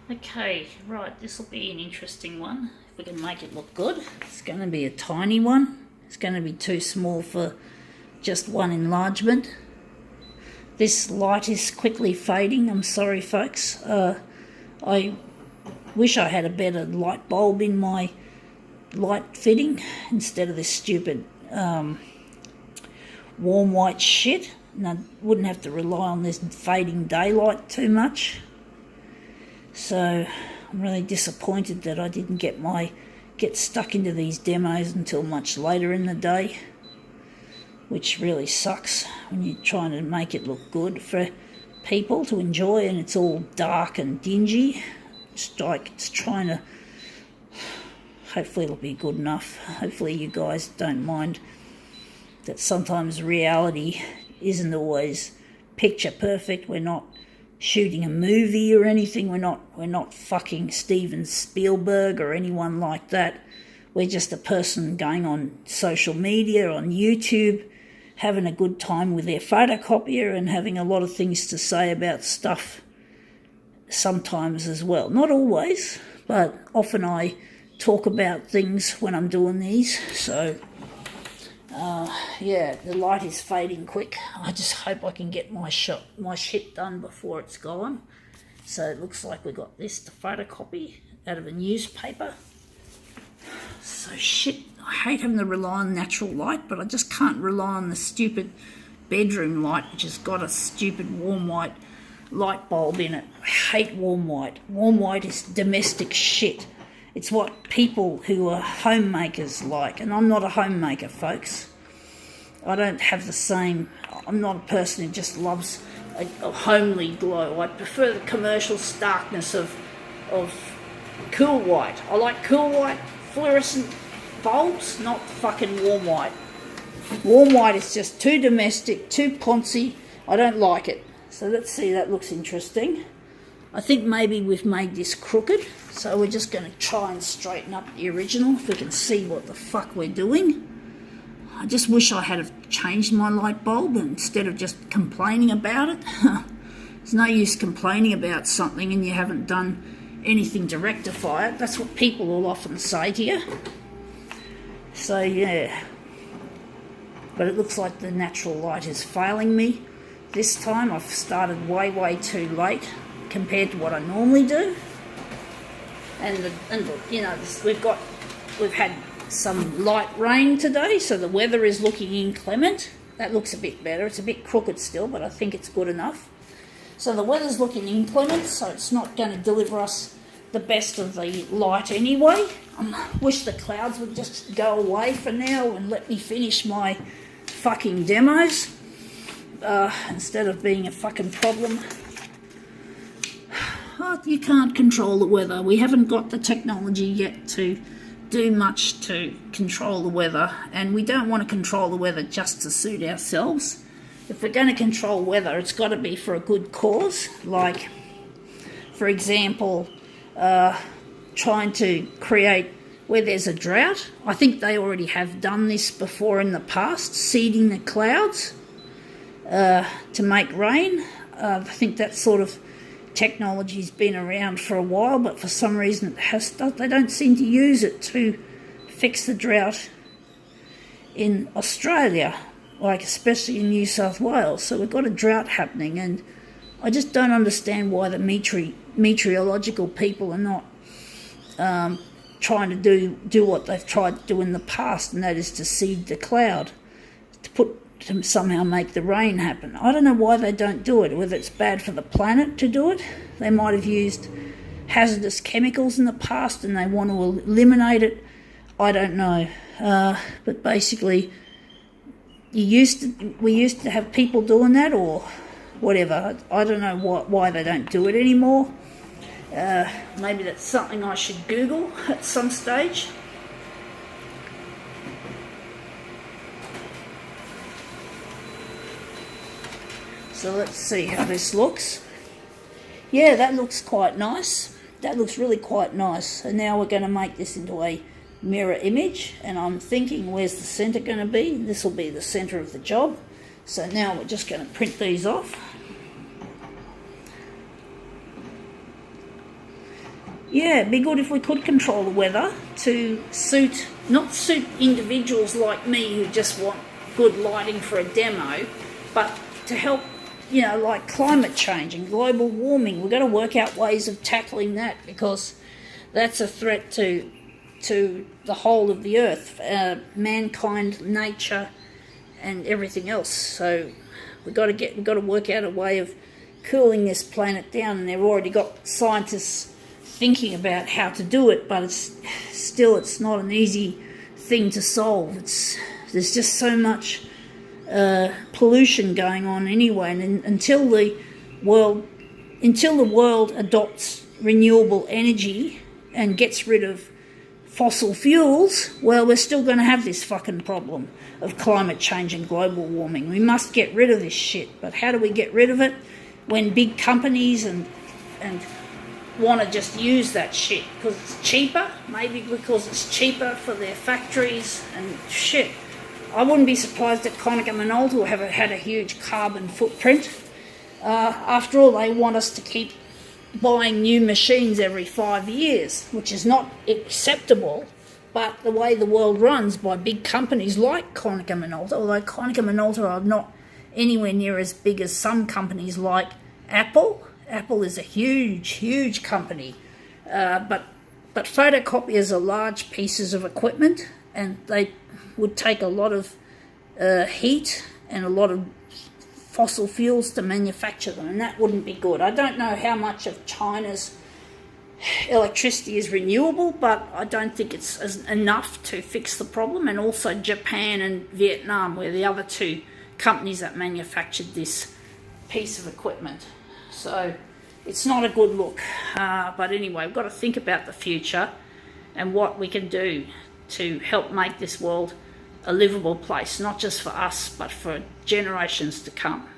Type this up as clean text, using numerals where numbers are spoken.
Okay, right, this will be an interesting one. If we can make it look good. It's going to be a tiny one. It's going to be too small for just one enlargement. This light is quickly fading. I'm sorry, folks. I wish I had a better light bulb in my light fitting instead of this stupid warm white shit. And I wouldn't have to rely on this fading daylight too much. So I'm really disappointed that I didn't get stuck into these demos until much later in the day, which really sucks when you're trying to make it look good for people to enjoy and it's all dark and dingy. It's like it's trying to... Hopefully it'll be good enough. Hopefully you guys don't mind that sometimes reality isn't always picture perfect. We're not shooting a movie or anything. We're not fucking Steven Spielberg or anyone like that. We're just a person going on social media, on YouTube, having a good time with their photocopier and having a lot of things to say about stuff sometimes as well. Not always, but often I talk about things when I'm doing these. So yeah, the light is fading quick. I just hope I can get my shit done before it's gone. So it looks like we got this to photocopy out of a newspaper. So shit, I hate having to rely on natural light, but I just can't rely on the stupid bedroom light, which has got a stupid warm white light bulb in it. I hate warm white. Warm white is domestic shit. It's what people who are homemakers like, and I'm not a homemaker, folks. I don't have the same... I'm not a person who just loves a homely glow. I prefer the commercial starkness of cool white. I like cool white fluorescent bulbs, not fucking warm white. Warm white is just too domestic, too poncy. I don't like it. So let's see, that looks interesting. I think maybe we've made this crooked, so we're just going to try and straighten up the original if we can see what the fuck we're doing. I just wish I had have changed my light bulb instead of just complaining about it. There's no use complaining about something and you haven't done anything to rectify it. That's what people will often say to you. So yeah, but it looks like the natural light is failing me this time. I've started way too late compared to what I normally do, and you know, we've had some light rain today, so the weather is looking inclement. That looks a bit better. It's a bit crooked still, but I think it's good enough. So the weather's looking inclement, so it's not going to deliver us the best of the light anyway. I wish the clouds would just go away for now and let me finish my fucking demos instead of being a fucking problem. You can't control the weather. We haven't got the technology yet to do much to control the weather, and we don't want to control the weather just to suit ourselves. If we're going to control weather, it's got to be for a good cause, like, for example, trying to create where there's a drought. I think they already have done this before in the past, seeding the clouds to make rain. I think that sort of technology's been around for a while, but for some reason they don't seem to use it to fix the drought in Australia, like especially in New South Wales. So we've got a drought happening, and I just don't understand why the meteorological people are not trying to do what they've tried to do in the past, and that is to seed the cloud, to somehow make the rain happen. I don't know why they don't do it, whether it's bad for the planet to do it. They might have used hazardous chemicals in the past and they want to eliminate it. I don't know. But basically, we used to have people doing that or whatever. I don't know why they don't do it anymore. Maybe that's something I should Google at some stage. So let's see how this looks. Yeah, that looks quite nice. That looks really quite nice. And now we're going to make this into a mirror image. And I'm thinking, where's the centre going to be? This will be the centre of the job. So now we're just going to print these off. Yeah, it'd be good if we could control the weather to not suit individuals like me who just want good lighting for a demo, but to help, like climate change and global warming. We've got to work out ways of tackling that, because that's a threat to the whole of the earth, mankind, nature, and everything else. So we've got to work out a way of cooling this planet down, and they've already got scientists thinking about how to do it, but it's not an easy thing to solve. There's just so much pollution going on anyway, and until the world adopts renewable energy and gets rid of fossil fuels, well, we're still going to have this fucking problem of climate change and global warming. We must get rid of this shit, but how do we get rid of it when big companies and want to just use that shit because it's cheaper? Maybe because it's cheaper for their factories and shit. I wouldn't be surprised that Konica Minolta will have had a huge carbon footprint. After all, they want us to keep buying new machines every 5 years, which is not acceptable, but the way the world runs by big companies like Konica Minolta, although Konica Minolta are not anywhere near as big as some companies like Apple. Apple is a huge company, but photocopiers are large pieces of equipment, and they would take a lot of heat and a lot of fossil fuels to manufacture them, and that wouldn't be good. I don't know how much of China's electricity is renewable, but I don't think it's enough to fix the problem. And also Japan and Vietnam were the other two companies that manufactured this piece of equipment. So it's not a good look. But anyway, we've got to think about the future and what we can do to help make this world a livable place, not just for us, but for generations to come.